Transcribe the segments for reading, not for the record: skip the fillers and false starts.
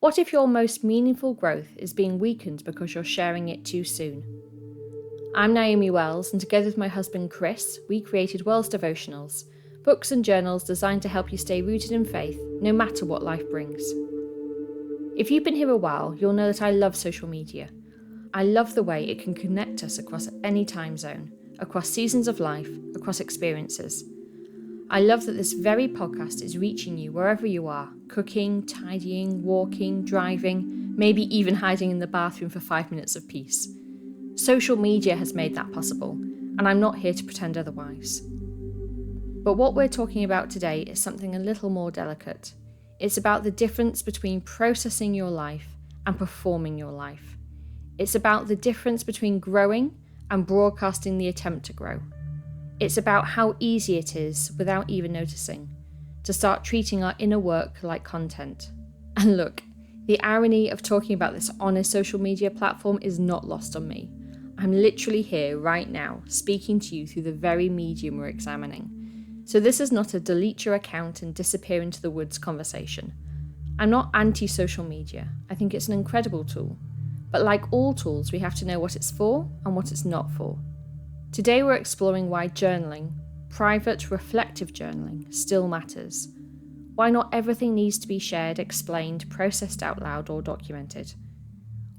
What if your most meaningful growth is being weakened because you're sharing it too soon? I'm Naomi Wells, and together with my husband Chris, we created Wells Devotionals, books and journals designed to help you stay rooted in faith, no matter what life brings. If you've been here a while, you'll know that I love social media. I love the way it can connect us across any time zone, across seasons of life, across experiences. I love that this very podcast is reaching you wherever you are, cooking, tidying, walking, driving, maybe even hiding in the bathroom for 5 minutes of peace. Social media has made that possible, and I'm not here to pretend otherwise. But what we're talking about today is something a little more delicate. It's about the difference between processing your life and performing your life. It's about the difference between growing and broadcasting the attempt to grow. It's about how easy it is, without even noticing, to start treating our inner work like content. And look, the irony of talking about this on a social media platform is not lost on me. I'm literally here right now, speaking to you through the very medium we're examining. So this is not a delete your account and disappear into the woods conversation. I'm not anti-social media. I think it's an incredible tool. But like all tools, we have to know what it's for and what it's not for. Today we're exploring why journaling, private, reflective journaling, still matters. Why not everything needs to be shared, explained, processed out loud, or documented.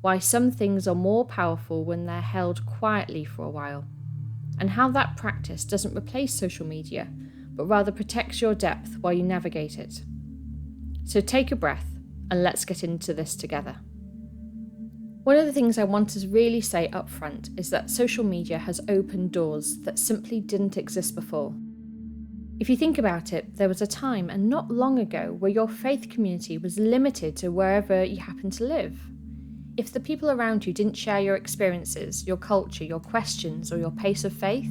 Why some things are more powerful when they're held quietly for a while. And how that practice doesn't replace social media, but rather protects your depth while you navigate it. So take a breath and let's get into this together. One of the things I want to really say up front is that social media has opened doors that simply didn't exist before. If you think about it, there was a time, and not long ago, where your faith community was limited to wherever you happened to live. If the people around you didn't share your experiences, your culture, your questions, or your pace of faith,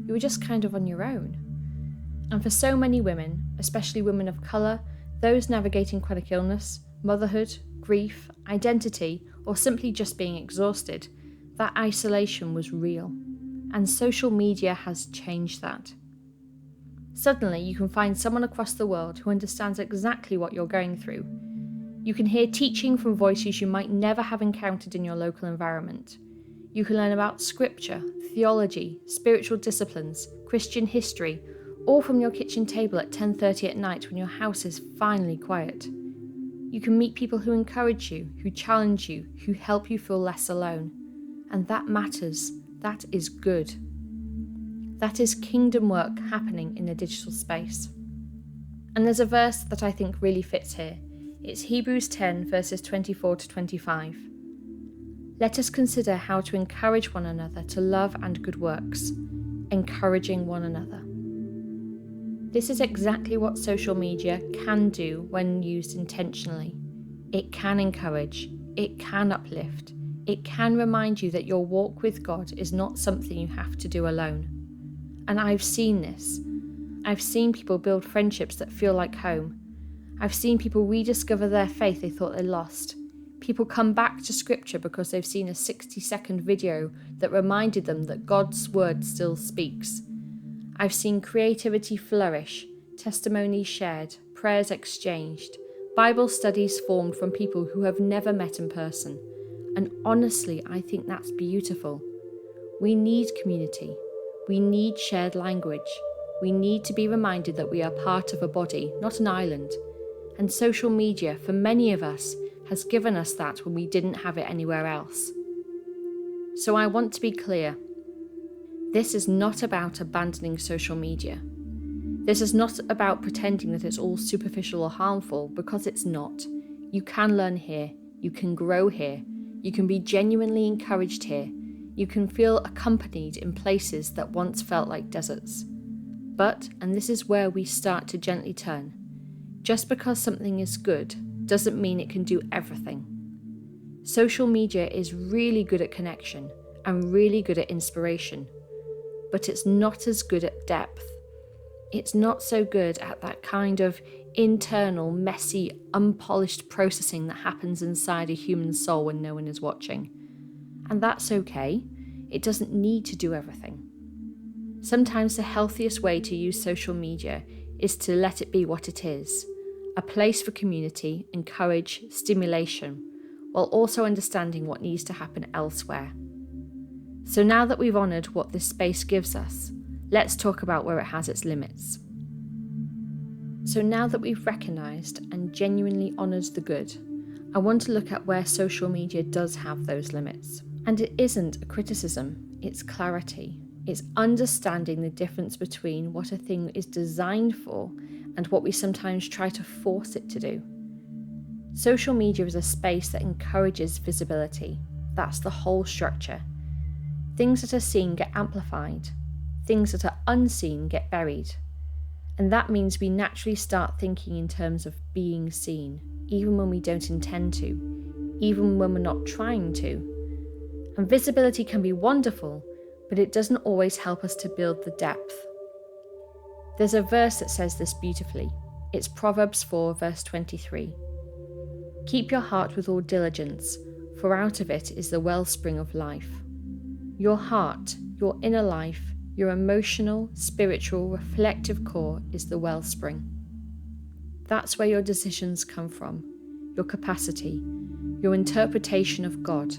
you were just kind of on your own. And for so many women, especially women of colour, those navigating chronic illness, motherhood, grief, identity, or simply just being exhausted, that isolation was real. And social media has changed that. Suddenly, you can find someone across the world who understands exactly what you're going through. You can hear teaching from voices you might never have encountered in your local environment. You can learn about scripture, theology, spiritual disciplines, Christian history, all from your kitchen table at 10:30 at night when your house is finally quiet. You can meet people who encourage you, who challenge you, who help you feel less alone. And that matters. That is good. That is kingdom work happening in a digital space. And there's a verse that I think really fits here. It's Hebrews 10 verses 24 to 25. Let us consider how to encourage one another to love and good works, encouraging one another. This is exactly what social media can do when used intentionally. It can encourage, it can uplift, it can remind you that your walk with God is not something you have to do alone. And I've seen this. I've seen people build friendships that feel like home. I've seen people rediscover their faith they thought they lost. People come back to scripture because they've seen a 60-second video that reminded them that God's word still speaks. I've seen creativity flourish, testimonies shared, prayers exchanged, Bible studies formed from people who have never met in person. And honestly, I think that's beautiful. We need community. We need shared language. We need to be reminded that we are part of a body, not an island. And social media, for many of us, has given us that when we didn't have it anywhere else. So I want to be clear. This is not about abandoning social media. This is not about pretending that it's all superficial or harmful, because it's not. You can learn here. You can grow here. You can be genuinely encouraged here. You can feel accompanied in places that once felt like deserts. But, and this is where we start to gently turn, just because something is good doesn't mean it can do everything. Social media is really good at connection and really good at inspiration, but it's not as good at depth. It's not so good at that kind of internal, messy, unpolished processing that happens inside a human soul when no one is watching. And that's okay. It doesn't need to do everything. Sometimes the healthiest way to use social media is to let it be what it is, a place for community, encourage, stimulation, while also understanding what needs to happen elsewhere. So now that we've honoured what this space gives us, let's talk about where it has its limits. So now that we've recognised and genuinely honoured the good, I want to look at where social media does have those limits. And it isn't a criticism, it's clarity. It's understanding the difference between what a thing is designed for and what we sometimes try to force it to do. Social media is a space that encourages visibility. That's the whole structure. Things that are seen get amplified. Things that are unseen get buried. And that means we naturally start thinking in terms of being seen, even when we don't intend to, even when we're not trying to. And visibility can be wonderful, but it doesn't always help us to build the depth. There's a verse that says this beautifully. It's Proverbs 4, verse 23. Keep your heart with all diligence, for out of it is the wellspring of life. Your heart, your inner life, your emotional, spiritual, reflective core is the wellspring. That's where your decisions come from, your capacity, your interpretation of God,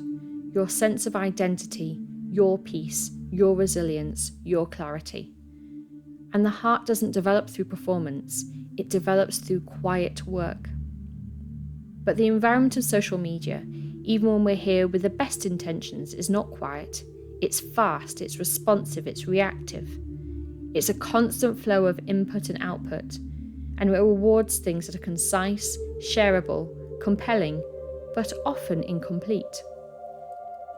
your sense of identity, your peace, your resilience, your clarity. And the heart doesn't develop through performance, it develops through quiet work. But the environment of social media, even when we're here with the best intentions, is not quiet. It's fast, it's responsive, it's reactive. It's a constant flow of input and output, and it rewards things that are concise, shareable, compelling, but often incomplete.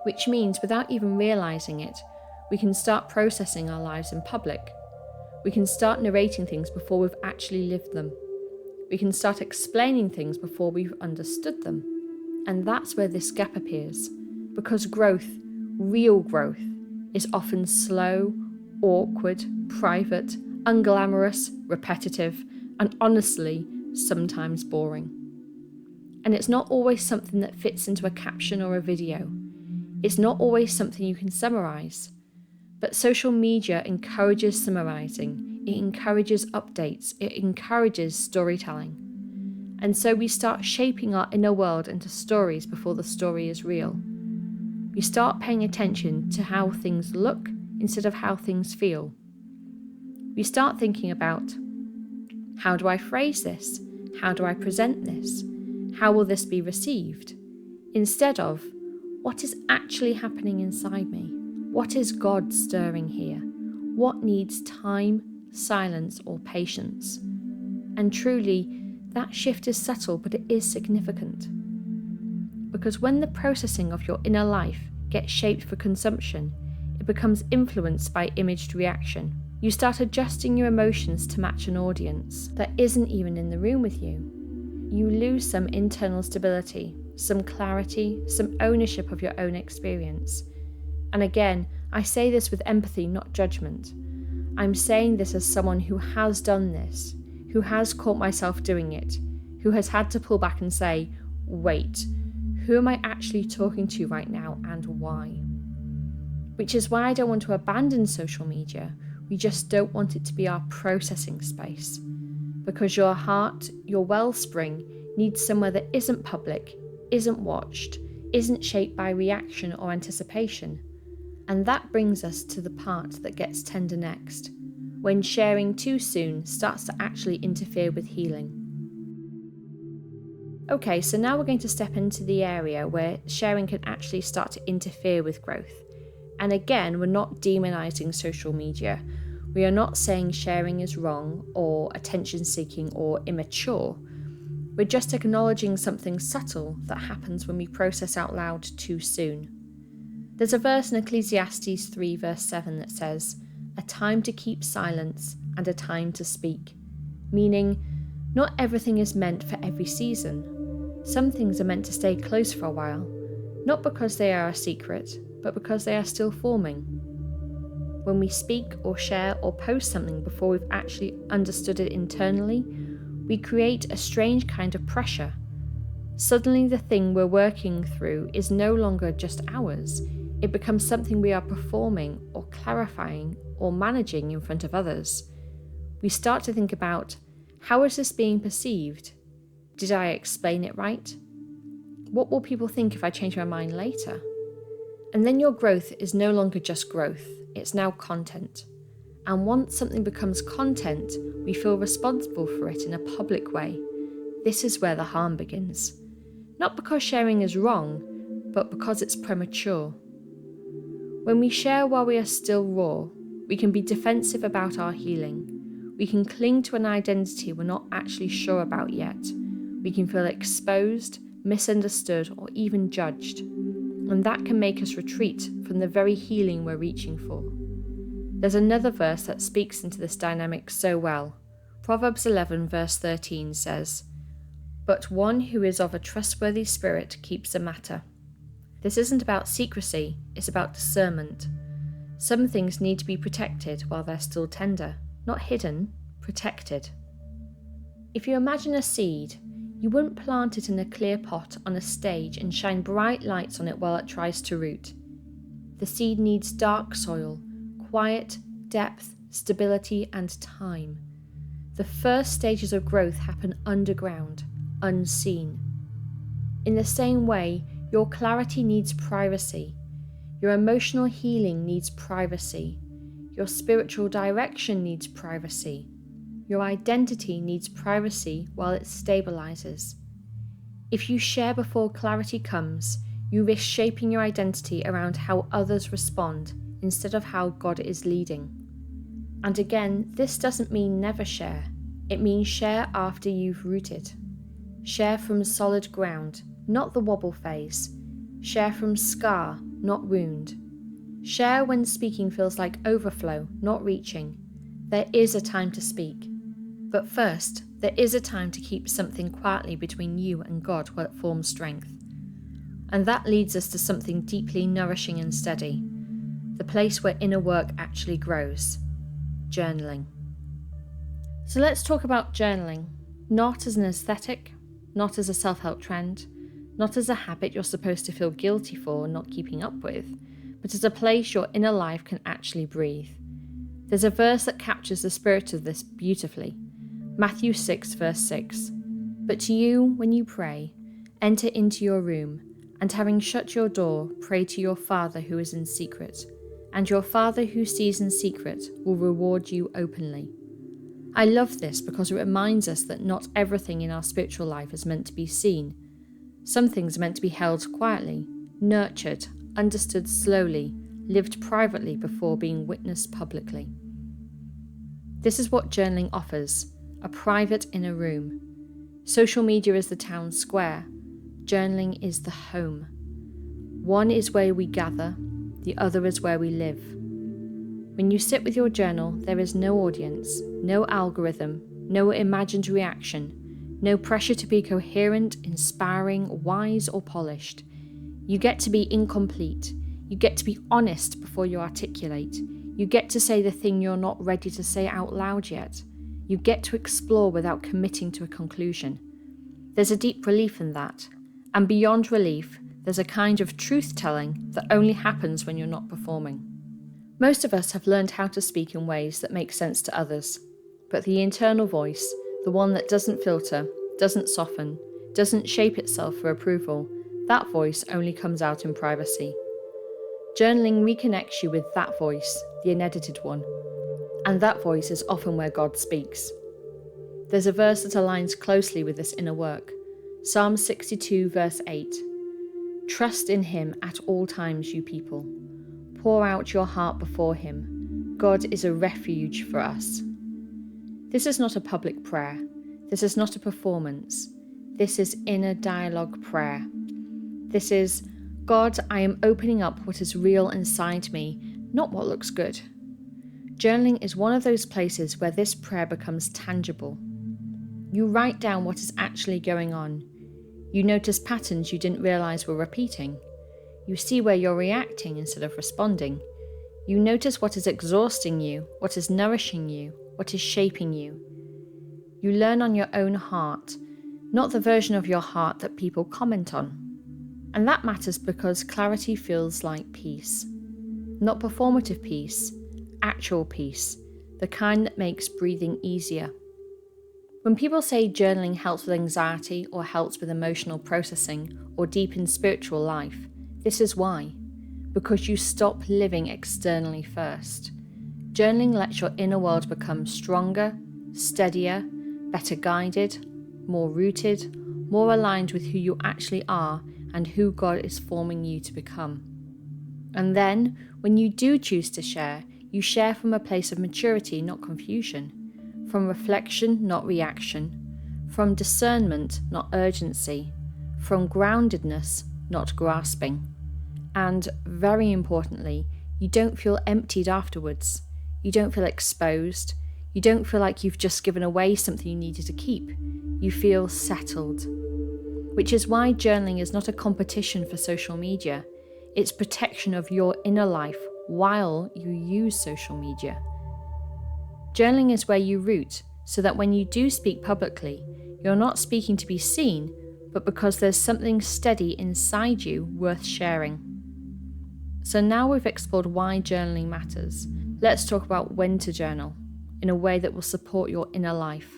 Which means, without even realising it, we can start processing our lives in public. We can start narrating things before we've actually lived them. We can start explaining things before we've understood them. And that's where this gap appears, because growth, real growth, is often slow, awkward, private, unglamorous, repetitive, and honestly, sometimes boring. And it's not always something that fits into a caption or a video. It's not always something you can summarise. But social media encourages summarising, it encourages updates, it encourages storytelling. And so we start shaping our inner world into stories before the story is real. We start paying attention to how things look instead of how things feel. We start thinking about, how do I phrase this? How do I present this? How will this be received? Instead of, what is actually happening inside me? What is God stirring here? What needs time, silence, or patience? And truly, that shift is subtle, but it is significant. Because when the processing of your inner life gets shaped for consumption, it becomes influenced by imaged reaction. You start adjusting your emotions to match an audience that isn't even in the room with you. You lose some internal stability, some clarity, some ownership of your own experience. And again, I say this with empathy, not judgment. I'm saying this as someone who has done this, who has caught myself doing it, who has had to pull back and say, wait, who am I actually talking to right now and why? Which is why I don't want to abandon social media. We just don't want it to be our processing space. Because your heart, your wellspring, needs somewhere that isn't public, isn't watched, isn't shaped by reaction or anticipation. And that brings us to the part that gets tender next, when sharing too soon starts to actually interfere with healing. Okay, so now we're going to step into the area where sharing can actually start to interfere with growth. And again, we're not demonizing social media. We are not saying sharing is wrong or attention-seeking or immature. We're just acknowledging something subtle that happens when we process out loud too soon. There's a verse in Ecclesiastes 3 verse 7 that says, "A time to keep silence and a time to speak," meaning not everything is meant for every season. Some things are meant to stay close for a while, not because they are a secret, but because they are still forming. When we speak or share or post something before we've actually understood it internally, we create a strange kind of pressure. Suddenly the thing we're working through is no longer just ours. It becomes something we are performing or clarifying or managing in front of others. We start to think about, how is this being perceived? Did I explain it right? What will people think if I change my mind later? And then your growth is no longer just growth, it's now content. And once something becomes content, we feel responsible for it in a public way. This is where the harm begins. Not because sharing is wrong, but because it's premature. When we share while we are still raw, we can be defensive about our healing. We can cling to an identity we're not actually sure about yet. We can feel exposed, misunderstood, or even judged. And that can make us retreat from the very healing we're reaching for. There's another verse that speaks into this dynamic so well. Proverbs 11 verse 13 says, "But one who is of a trustworthy spirit keeps a matter." This isn't about secrecy, it's about discernment. Some things need to be protected while they're still tender, not hidden, protected. If you imagine a seed, you wouldn't plant it in a clear pot on a stage and shine bright lights on it while it tries to root. The seed needs dark soil, quiet, depth, stability, and time. The first stages of growth happen underground, unseen. In the same way, your clarity needs privacy. Your emotional healing needs privacy. Your spiritual direction needs privacy. Your identity needs privacy while it stabilizes. If you share before clarity comes, you risk shaping your identity around how others respond instead of how God is leading. And again, this doesn't mean never share. It means share after you've rooted. Share from solid ground, not the wobble phase. Share from scar, not wound. Share when speaking feels like overflow, not reaching. There is a time to speak. But first, there is a time to keep something quietly between you and God while it forms strength. And that leads us to something deeply nourishing and steady, the place where inner work actually grows: journaling. So let's talk about journaling, not as an aesthetic, not as a self-help trend, not as a habit you're supposed to feel guilty for not keeping up with, but as a place your inner life can actually breathe. There's a verse that captures the spirit of this beautifully. Matthew 6 verse 6. "But to you, when you pray, enter into your room, and having shut your door, pray to your Father who is in secret, and your Father who sees in secret will reward you openly." I love this because it reminds us that not everything in our spiritual life is meant to be seen. Some things are meant to be held quietly, nurtured, understood slowly, lived privately before being witnessed publicly. This is what journaling offers: a private inner room. Social media is the town square. Journaling is the home. One is where we gather, the other is where we live. When you sit with your journal, there is no audience, no algorithm, no imagined reaction, no pressure to be coherent, inspiring, wise, or polished. You get to be incomplete. You get to be honest before you articulate. You get to say the thing you're not ready to say out loud yet. You get to explore without committing to a conclusion. There's a deep relief in that. And beyond relief, there's a kind of truth-telling that only happens when you're not performing. Most of us have learned how to speak in ways that make sense to others. But the internal voice, the one that doesn't filter, doesn't soften, doesn't shape itself for approval, that voice only comes out in privacy. Journaling reconnects you with that voice, the unedited one. And that voice is often where God speaks. There's a verse that aligns closely with this inner work. Psalm 62 verse 8. "Trust in him at all times, you people. Pour out your heart before him. God is a refuge for us." This is not a public prayer. This is not a performance. This is inner dialogue prayer. This is, "God, I am opening up what is real inside me, not what looks good." Journaling is one of those places where this prayer becomes tangible. You write down what is actually going on. You notice patterns you didn't realize were repeating. You see where you're reacting instead of responding. You notice what is exhausting you, what is nourishing you, what is shaping you. You learn on your own heart, not the version of your heart that people comment on. And that matters because clarity feels like peace. Not performative peace, actual peace, the kind that makes breathing easier. When people say journaling helps with anxiety or helps with emotional processing or deepens spiritual life, this is why. Because you stop living externally first. Journaling lets your inner world become stronger, steadier, better guided, more rooted, more aligned with who you actually are and who God is forming you to become. And then, when you do choose to share, you share from a place of maturity, not confusion. From reflection, not reaction. From discernment, not urgency. From groundedness, not grasping. And, very importantly, you don't feel emptied afterwards. You don't feel exposed. You don't feel like you've just given away something you needed to keep. You feel settled. Which is why journaling is not a competition for social media. It's protection of your inner life while you use social media. Journaling is where you root, so that when you do speak publicly, you're not speaking to be seen, but because there's something steady inside you worth sharing. So now we've explored why journaling matters, let's talk about when to journal, in a way that will support your inner life.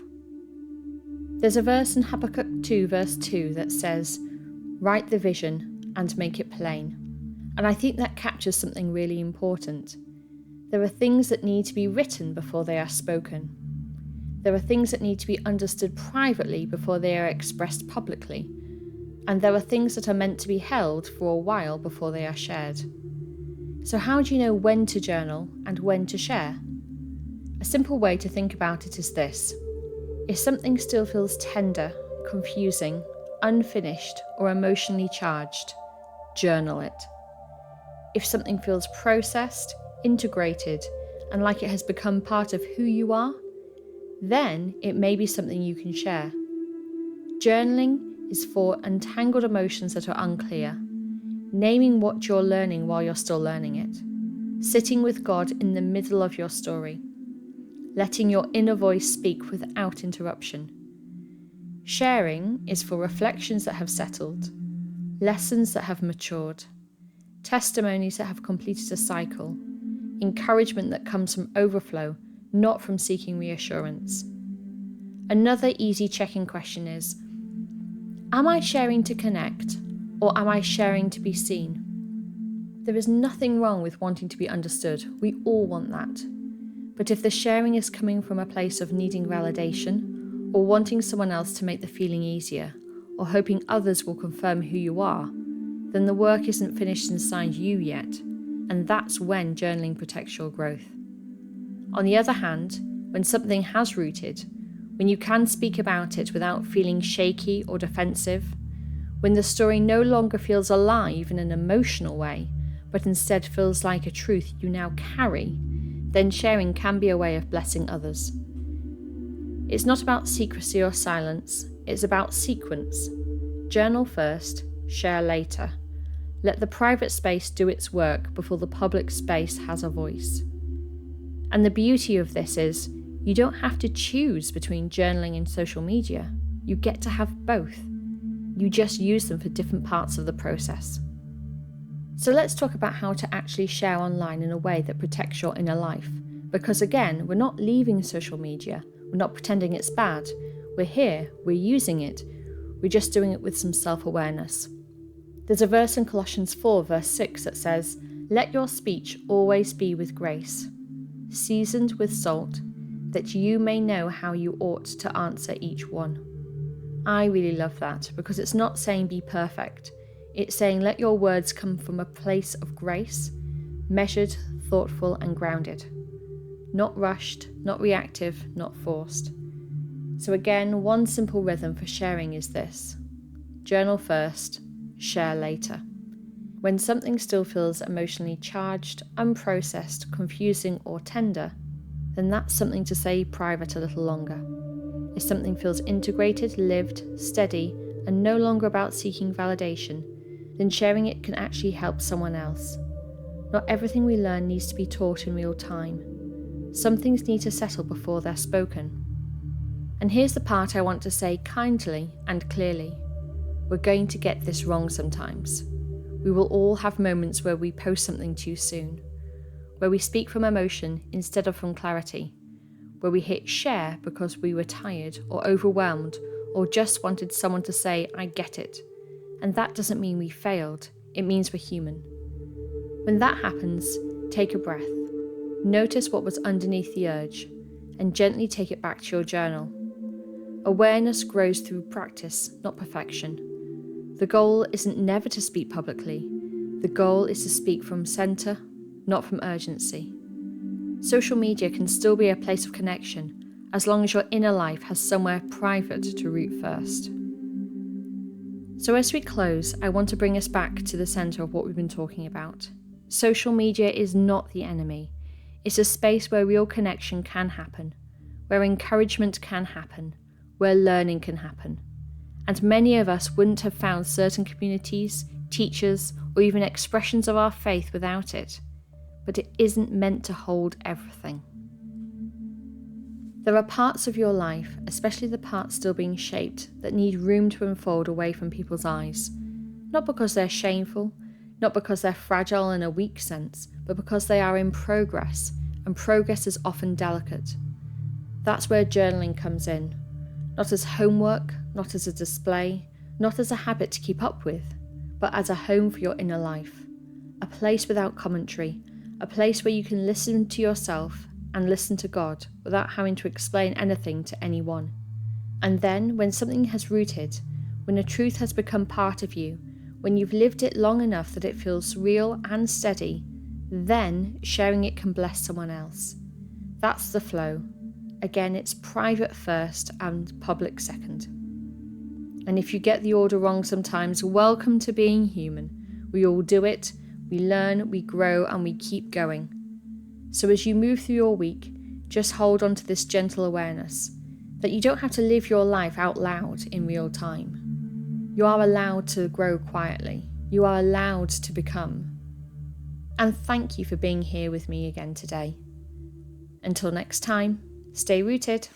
There's a verse in Habakkuk 2 verse 2 that says, "Write the vision and make it plain." And I think that captures something really important. There are things that need to be written before they are spoken. There are things that need to be understood privately before they are expressed publicly. And there are things that are meant to be held for a while before they are shared. So how do you know when to journal and when to share? A simple way to think about it is this. If something still feels tender, confusing, unfinished, or emotionally charged, journal it. If something feels processed, integrated, and like it has become part of who you are, then it may be something you can share. Journaling is for untangled emotions that are unclear, naming what you're learning while you're still learning it, sitting with God in the middle of your story, letting your inner voice speak without interruption. Sharing is for reflections that have settled, lessons that have matured, testimonies that have completed a cycle, encouragement that comes from overflow, not from seeking reassurance. Another easy check-in question is, am I sharing to connect, or am I sharing to be seen? There is nothing wrong with wanting to be understood. We all want that. But if the sharing is coming from a place of needing validation, or wanting someone else to make the feeling easier, or hoping others will confirm who you are, then the work isn't finished inside you yet, and that's when journaling protects your growth. On the other hand, when something has rooted, when you can speak about it without feeling shaky or defensive, when the story no longer feels alive in an emotional way, but instead feels like a truth you now carry, then sharing can be a way of blessing others. It's not about secrecy or silence, it's about sequence. Journal first, share later. Let the private space do its work before the public space has a voice. And the beauty of this is, you don't have to choose between journaling and social media. You get to have both. You just use them for different parts of the process. So let's talk about how to actually share online in a way that protects your inner life. Because again, we're not leaving social media. We're not pretending it's bad. We're here, we're using it. We're just doing it with some self-awareness. There's a verse in Colossians 4 verse 6 that says, "Let your speech always be with grace, seasoned with salt, that you may know how you ought to answer each one." I really love that because it's not saying be perfect. It's saying let your words come from a place of grace, measured, thoughtful, and grounded. Not rushed, not reactive, not forced. So again, one simple rhythm for sharing is this. Journal first, share later. When something still feels emotionally charged, unprocessed, confusing, or tender, then that's something to say private a little longer. If something feels integrated, lived, steady, and no longer about seeking validation, then sharing it can actually help someone else. Not everything we learn needs to be taught in real time. Some things need to settle before they're spoken. And here's the part I want to say kindly and clearly. We're going to get this wrong sometimes. We will all have moments where we post something too soon, where we speak from emotion instead of from clarity, where we hit share because we were tired or overwhelmed or just wanted someone to say, "I get it." And that doesn't mean we failed, it means we're human. When that happens, take a breath. Notice what was underneath the urge, and gently take it back to your journal. Awareness grows through practice, not perfection. The goal isn't never to speak publicly. The goal is to speak from center, not from urgency. Social media can still be a place of connection, as long as your inner life has somewhere private to root first. So as we close, I want to bring us back to the center of what we've been talking about. Social media is not the enemy. It's a space where real connection can happen, where encouragement can happen, where learning can happen. And many of us wouldn't have found certain communities, teachers, or even expressions of our faith without it. But it isn't meant to hold everything. There are parts of your life, especially the parts still being shaped, that need room to unfold away from people's eyes. Not because they're shameful, not because they're fragile in a weak sense, but because they are in progress, and progress is often delicate. That's where journaling comes in. Not as homework, not as a display, not as a habit to keep up with, but as a home for your inner life. A place without commentary, a place where you can listen to yourself and listen to God without having to explain anything to anyone. And then, when something has rooted, when a truth has become part of you, when you've lived it long enough that it feels real and steady, then sharing it can bless someone else. That's the flow. Again, it's private first and public second. And if you get the order wrong sometimes, welcome to being human. We all do it, we learn, we grow, and we keep going. So as you move through your week, just hold on to this gentle awareness that you don't have to live your life out loud in real time. You are allowed to grow quietly. You are allowed to become. And thank you for being here with me again today. Until next time, stay rooted.